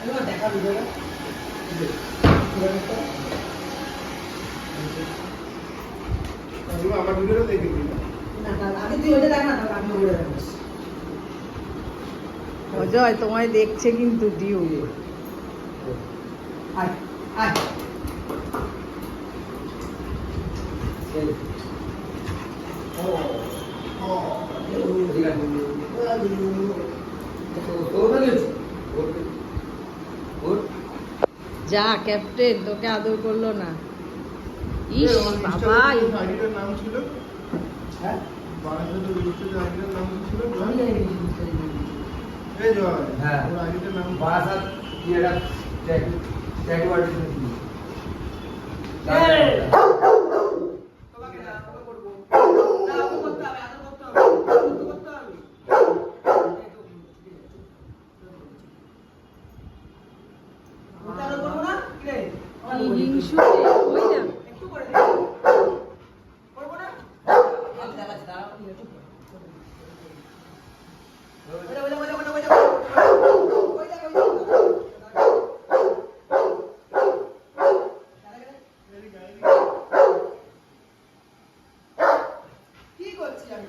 দেখা ভিডিওটা আমার ভিডিওটা দেখে আগে তুই ওইটা দেখ না, আমি ওইটা দেখ। অজয় তোমায় দেখছে কিন্তু ডিউ। আয় আয় যা ক্যাপ্টেন, তোকে আদর করলো না। ইস বাবা, আইডিটার নাম ছিল হ্যাঁ বারাসাতের ইনস্টাগ্রাম আইডিটার নাম ছিল আমি জানি এই জয় হ্যাঁ ওর আইডিটার নাম বারাসাত কি একটা ট্যাগ ওয়ার্ড ছিল হিংসুটে, ওই না। একটু করে করবো না আমি দেখাচ্ছি দাঁড়াও কি করছি আমি